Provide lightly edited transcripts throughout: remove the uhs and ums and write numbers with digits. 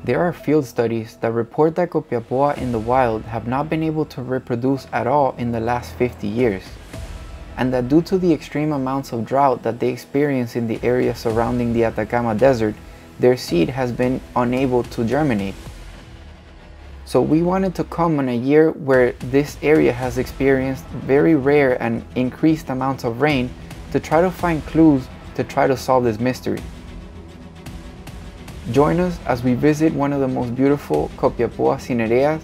There are field studies that report that Copiapoa in the wild have not been able to reproduce at all in the last 50 years, and that due to the extreme amounts of drought that they experience in the area surrounding the Atacama desert, their seed has been unable to germinate. So we wanted to come in a year where this area has experienced very rare and increased amounts of rain to try to find clues to try to solve this mystery. Join us as we visit one of the most beautiful Copiapoa Cinereas,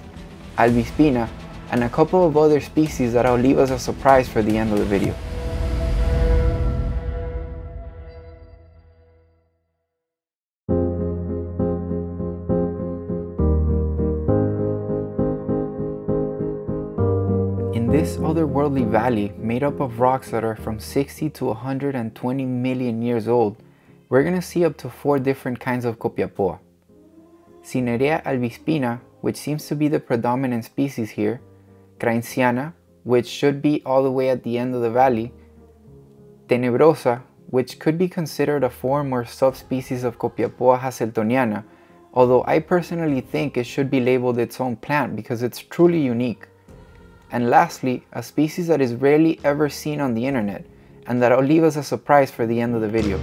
albispina, and a couple of other species that will leave us a surprise for the end of the video. In this otherworldly valley, made up of rocks that are from 60 to 120 million years old, we're going to see up to 4 different kinds of Copiapoa. Cinerea albispina, which seems to be the predominant species here, Krainziana, which should be all the way at the end of the valley, Tenebrosa, which could be considered a form or subspecies of Copiapoa hazeltoniana, although I personally think it should be labeled its own plant because it's truly unique. And lastly, a species that is rarely ever seen on the internet, and that'll leave us a surprise for the end of the video.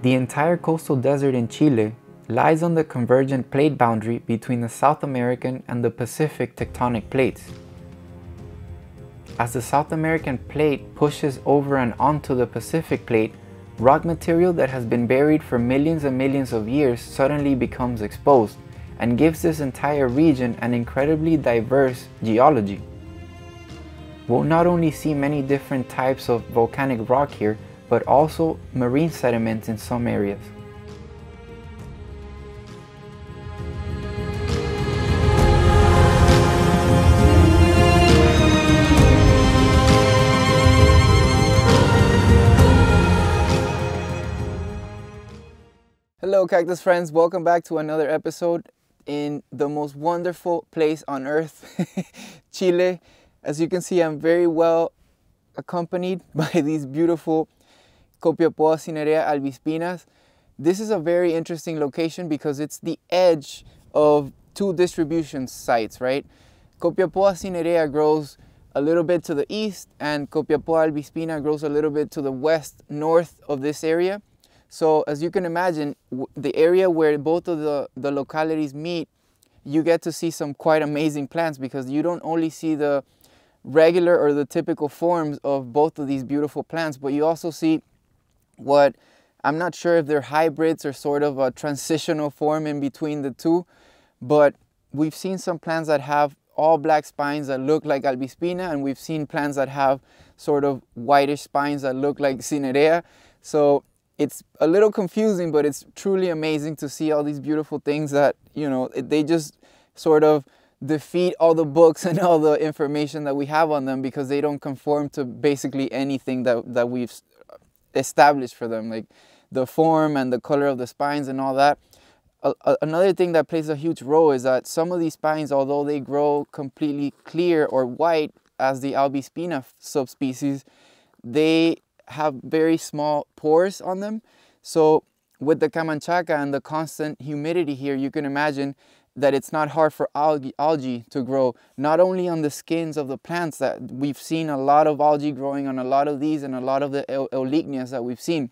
The entire coastal desert in Chile lies on the convergent plate boundary between the South American and the Pacific tectonic plates. As the South American plate pushes over and onto the Pacific plate, rock material that has been buried for millions and millions of years suddenly becomes exposed and gives this entire region an incredibly diverse geology. We'll not only see many different types of volcanic rock here, but also marine sediments in some areas. Hello cactus friends, welcome back to another episode in the most wonderful place on earth, Chile. As you can see, I'm very well accompanied by these beautiful Copiapoa Cinerea albispinas. This is a very interesting location because it's the edge of 2 distribution sites, right? Copiapoa Cinerea grows a little bit to the east and Copiapoa albispina grows a little bit to the west north of this area. So as you can imagine, the area where both of the localities meet, you get to see some quite amazing plants because you don't only see the regular or the typical forms of both of these beautiful plants, but you also see what I'm not sure if they're hybrids or sort of a transitional form in between the two, but we've seen some plants that have all black spines that look like albispina, and we've seen plants that have sort of whitish spines that look like Cinerea. So it's a little confusing, but it's truly amazing to see all these beautiful things that, you know, they just sort of defeat all the books and all the information that we have on them because they don't conform to basically anything that we've established for them, like the form and the color of the spines and all that. Another thing that plays a huge role is that some of these spines, although they grow completely clear or white as the albispina subspecies, they have very small pores on them. So with the Camanchaca and the constant humidity here, you can imagine that it's not hard for algae to grow, not only on the skins of the plants that we've seen a lot of algae growing on a lot of these and a lot of the eolichnias that we've seen,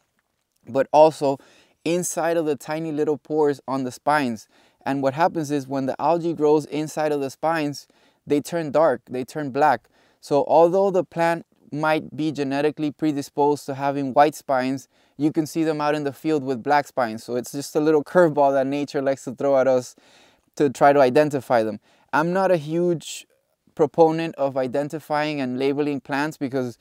but also inside of the tiny little pores on the spines. And what happens is when the algae grows inside of the spines, they turn dark, they turn black. So although the plant might be genetically predisposed to having white spines, you can see them out in the field with black spines. So it's just a little curveball that nature likes to throw at us to try to identify them. I'm not a huge proponent of identifying and labeling plants because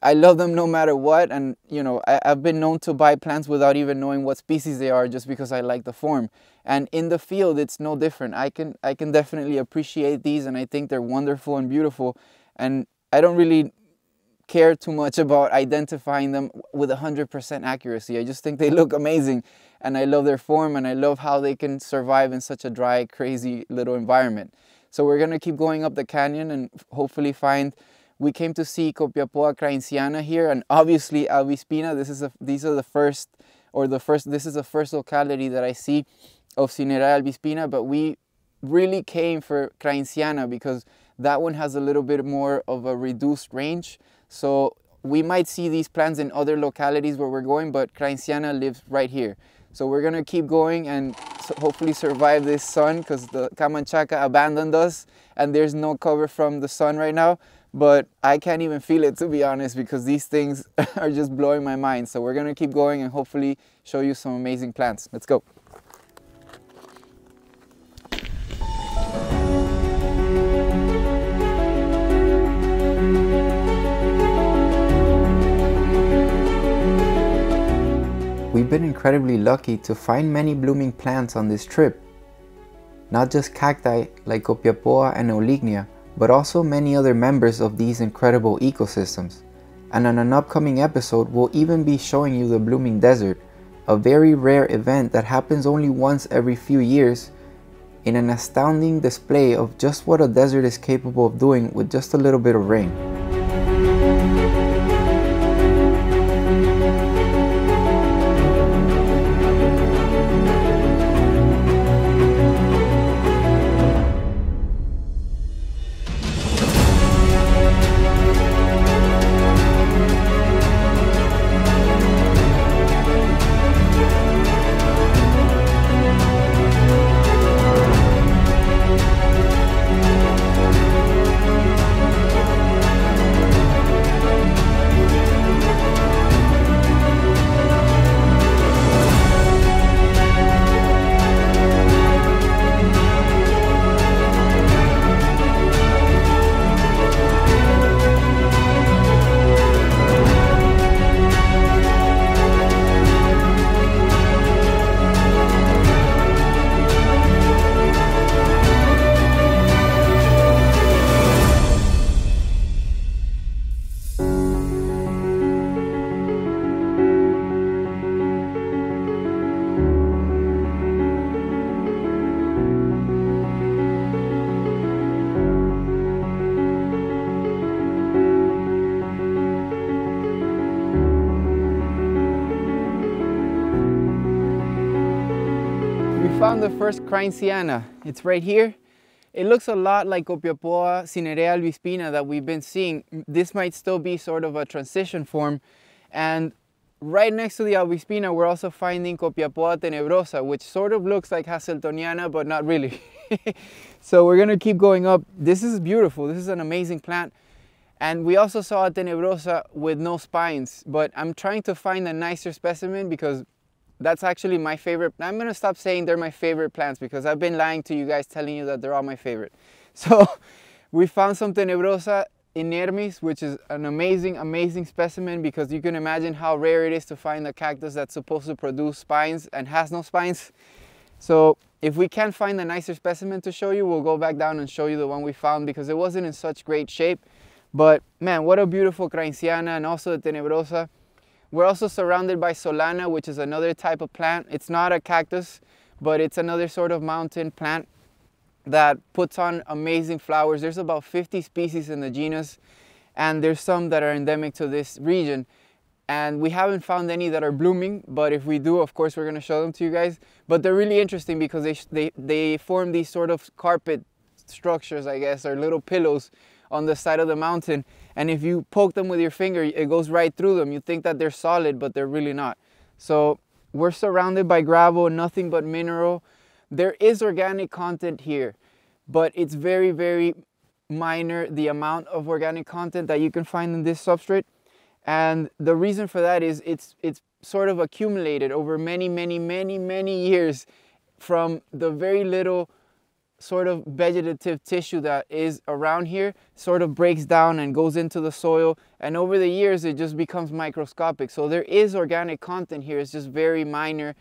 I love them no matter what, and you know, I've been known to buy plants without even knowing what species they are just because I like the form. And in the field it's no different. I can definitely appreciate these, and I think they're wonderful and beautiful, and I don't really care too much about identifying them with 100% accuracy. I just think they look amazing, and I love their form, and I love how they can survive in such a dry, crazy little environment. So we're gonna keep going up the canyon and hopefully find. We came to see Copiapoa Krainziana here, and obviously albispina. This is the first locality that I see of Cinerea albispina, but we really came for Krainziana because that one has a little bit more of a reduced range. So we might see these plants in other localities where we're going, but Krainziana lives right here. So we're gonna keep going and hopefully survive this sun, because the Camanchaca abandoned us and there's no cover from the sun right now. But I can't even feel it, to be honest, because these things are just blowing my mind. So we're gonna keep going and hopefully show you some amazing plants. Let's go. We've been incredibly lucky to find many blooming plants on this trip. Not just cacti like Copiapoa and Eulignia, but also many other members of these incredible ecosystems. And on an upcoming episode, we'll even be showing you the blooming desert, a very rare event that happens only once every few years, in an astounding display of just what a desert is capable of doing with just a little bit of rain. We found the first Krainziana. It's right here. It looks a lot like Copiapoa Cinerea albispina that we've been seeing. This might still be sort of a transition form. And right next to the albispina, we're also finding Copiapoa tenebrosa, which sort of looks like Hazeltoniana, but not really. So we're gonna keep going up. This is beautiful. This is an amazing plant. And we also saw a tenebrosa with no spines, but I'm trying to find a nicer specimen because that's actually my favorite. I'm gonna stop saying they're my favorite plants because I've been lying to you guys telling you that they're all my favorite. So we found some tenebrosa inermis, which is an amazing specimen, because you can imagine how rare it is to find a cactus that's supposed to produce spines and has no spines. So if we can't find a nicer specimen to show you, we'll go back down and show you the one we found because it wasn't in such great shape. But man, what a beautiful Krainziana, and also the tenebrosa. We're also surrounded by solana, which is another type of plant. It's not a cactus, but it's another sort of mountain plant that puts on amazing flowers. There's about 50 species in the genus, and there's some that are endemic to this region. And we haven't found any that are blooming, but if we do, of course, we're gonna show them to you guys. But they're really interesting because they form these sort of carpet structures, I guess, or little pillows on the side of the mountain. And if you poke them with your finger, it goes right through them. You think that they're solid, but they're really not. So we're surrounded by gravel, nothing but mineral. There is organic content here, but it's very minor, the amount of organic content that you can find in this substrate. And the reason for that is it's sort of accumulated over many years from the very little sort of vegetative tissue that is around here, sort of breaks down and goes into the soil, and over the years it just becomes microscopic. So there is organic content here, it's just very minor,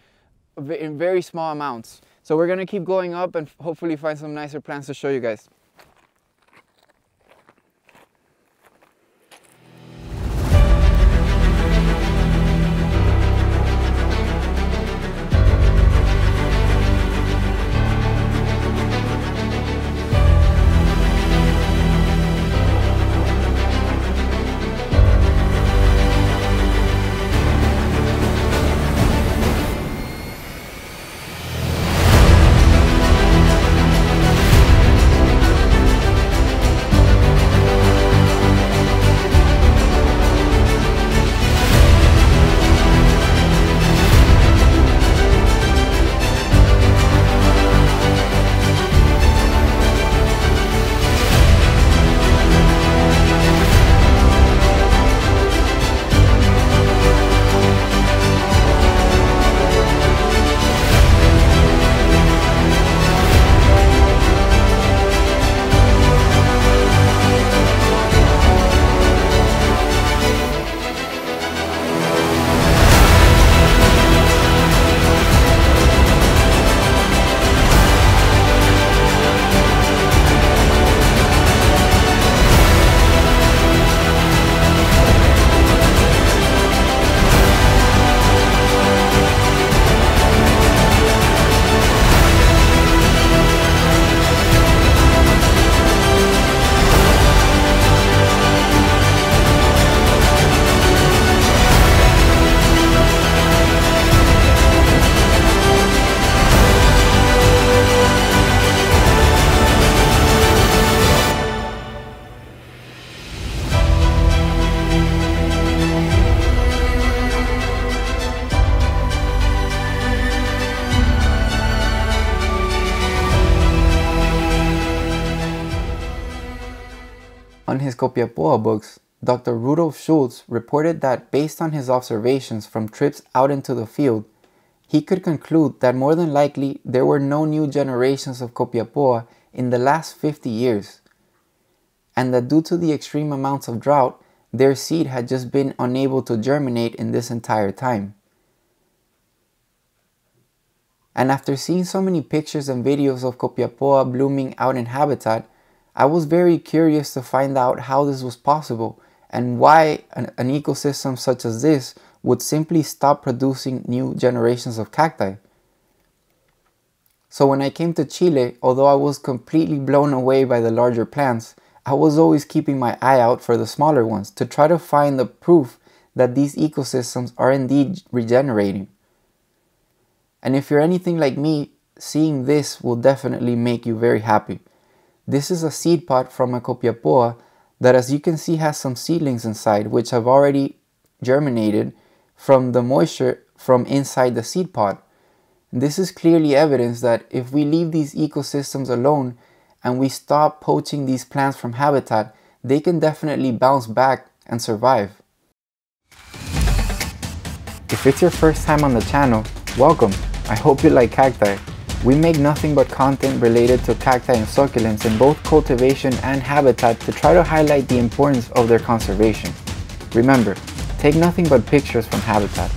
in very small amounts. So we're gonna keep going up and hopefully find some nicer plants to show you guys. On his Copiapoa books, Dr. Rudolf Schultz reported that based on his observations from trips out into the field, he could conclude that more than likely there were no new generations of Copiapoa in the last 50 years, and that due to the extreme amounts of drought, their seed had just been unable to germinate in this entire time. And after seeing so many pictures and videos of Copiapoa blooming out in habitat, I was very curious to find out how this was possible and why an ecosystem such as this would simply stop producing new generations of cacti. So when I came to Chile, although I was completely blown away by the larger plants, I was always keeping my eye out for the smaller ones to try to find the proof that these ecosystems are indeed regenerating. And if you're anything like me, seeing this will definitely make you very happy. This is a seed pod from a Copiapoa that, as you can see, has some seedlings inside which have already germinated from the moisture from inside the seed pod. This is clearly evidence that if we leave these ecosystems alone and we stop poaching these plants from habitat, they can definitely bounce back and survive. If it's your first time on the channel, welcome. I hope you like cacti. We make nothing but content related to cacti and succulents in both cultivation and habitat to try to highlight the importance of their conservation. Remember, take nothing but pictures from habitat.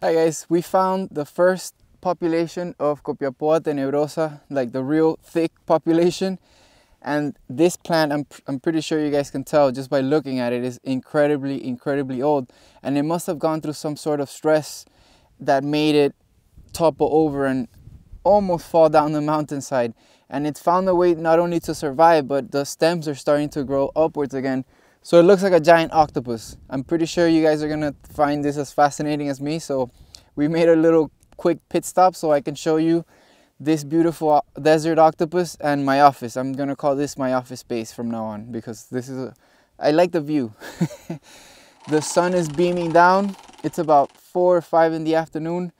Hi guys, we found the first population of Copiapoa tenebrosa, like the real thick population. And this plant, I'm pretty sure you guys can tell just by looking at it, is incredibly old. And it must have gone through some sort of stress that made it topple over and almost fall down the mountainside. And it's found a way not only to survive, but the stems are starting to grow upwards again. So it looks like a giant octopus. I'm pretty sure you guys are gonna find this as fascinating as me. So we made a little quick pit stop so I can show you this beautiful desert octopus and my office. I'm gonna call this my office space from now on because I like the view. The sun is beaming down. It's about 4 or 5 in the afternoon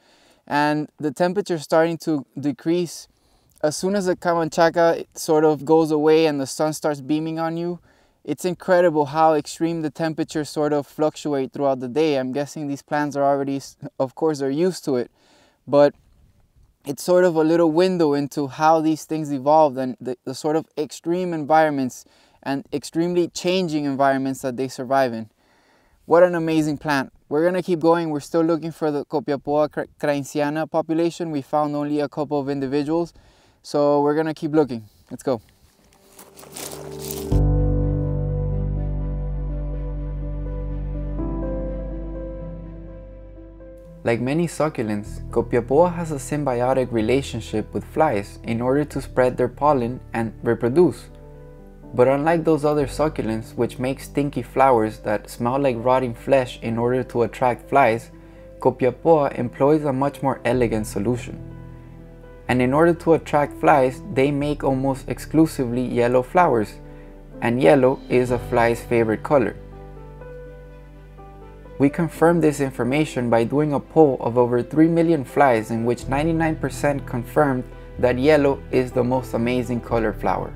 and the temperature is starting to decrease. As soon as the Camanchaca sort of goes away and the sun starts beaming on you, it's incredible how extreme the temperatures sort of fluctuate throughout the day. I'm guessing these plants are already, of course, they're used to it, but it's sort of a little window into how these things evolved and the sort of extreme environments and extremely changing environments that they survive in. What an amazing plant. We're gonna keep going. We're still looking for the Copiapoa Krainziana population. We found only a couple of individuals, so we're gonna keep looking. Let's go. Like many succulents, Copiapoa has a symbiotic relationship with flies in order to spread their pollen and reproduce. But unlike those other succulents which make stinky flowers that smell like rotting flesh in order to attract flies, Copiapoa employs a much more elegant solution. And in order to attract flies, they make almost exclusively yellow flowers, and yellow is a fly's favorite color. We confirmed this information by doing a poll of over 3 million flies in which 99% confirmed that yellow is the most amazing color flower.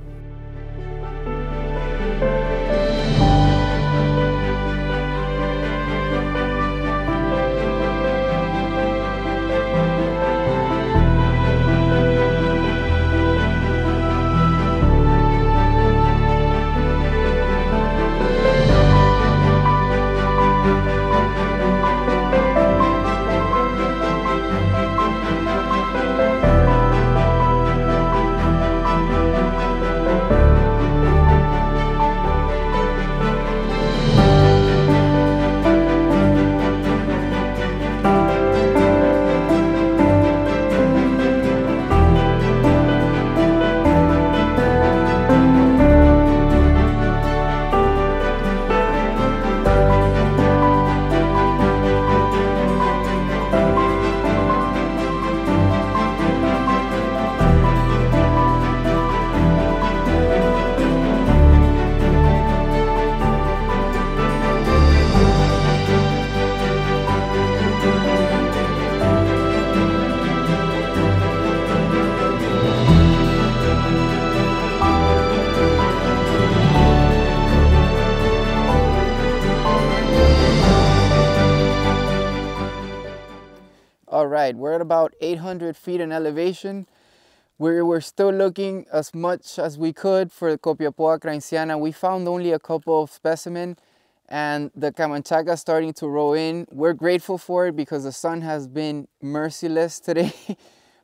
right, we're at about 800 feet in elevation. We're still looking as much as we could for the Copiapoa Krainziana. We found only a couple of specimens, and the Camanchaca starting to roll in. We're grateful for it because the sun has been merciless today.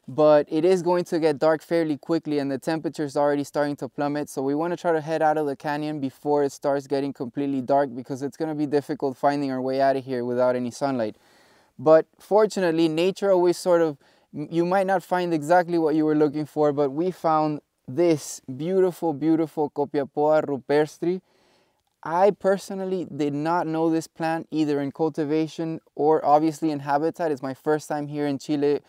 But it is going to get dark fairly quickly, and the temperature is already starting to plummet. So we want to try to head out of the canyon before it starts getting completely dark, because it's going to be difficult finding our way out of here without any sunlight. But fortunately, nature always sort of, you might not find exactly what you were looking for, but we found this beautiful, beautiful Copiapoa rupestre. I personally did not know this plant either in cultivation or obviously in habitat. It's my first time here in Chile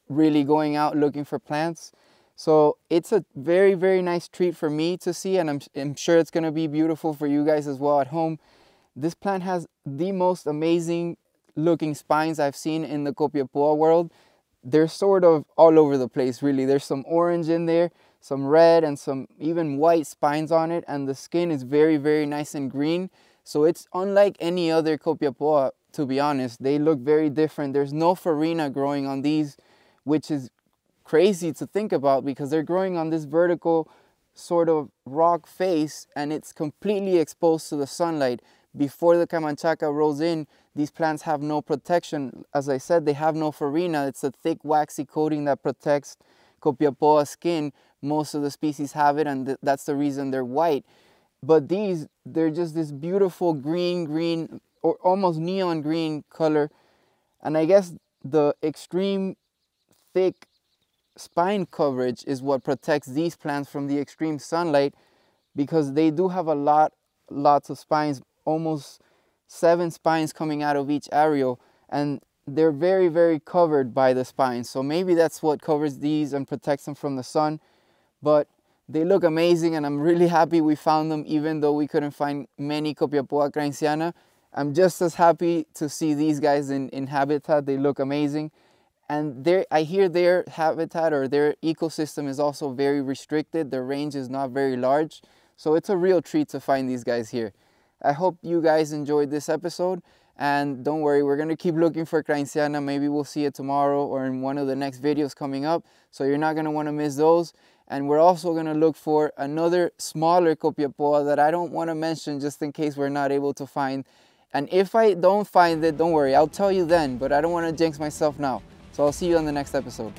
really going out looking for plants. So it's a very, very nice treat for me to see, and I'm sure it's going to be beautiful for you guys as well at home. This plant has the most amazing looking spines I've seen in the Copiapoa world. They're sort of all over the place, really. There's some orange in there, some red, and some even white spines on it, and the skin is very, very nice and green. So it's unlike any other Copiapoa, to be honest. They look very different. There's no farina growing on these, which is crazy to think about because they're growing on this vertical sort of rock face, and it's completely exposed to the sunlight. Before the Camanchaca rolls in, these plants have no protection. As I said, they have no farina. It's a thick waxy coating that protects Copiapoa skin. Most of the species have it, and that's the reason they're white. But these, they're just this beautiful green or almost neon green color. And I guess the extreme thick spine coverage is what protects these plants from the extreme sunlight, because they do have lots of spines, almost 7 spines coming out of each areole, and they're very, very covered by the spines. So maybe that's what covers these and protects them from the sun. But they look amazing, and I'm really happy we found them, even though we couldn't find many Copiapoa Krainziana. I'm just as happy to see these guys in habitat. They look amazing. And I hear their habitat or their ecosystem is also very restricted. Their range is not very large. So it's a real treat to find these guys here. I hope you guys enjoyed this episode. And don't worry, we're going to keep looking for Krainziana. Maybe we'll see it tomorrow or in one of the next videos coming up. So you're not going to want to miss those. And we're also going to look for another smaller Copiapoa that I don't want to mention just in case we're not able to find. And if I don't find it, don't worry, I'll tell you then. But I don't want to jinx myself now. So I'll see you on the next episode.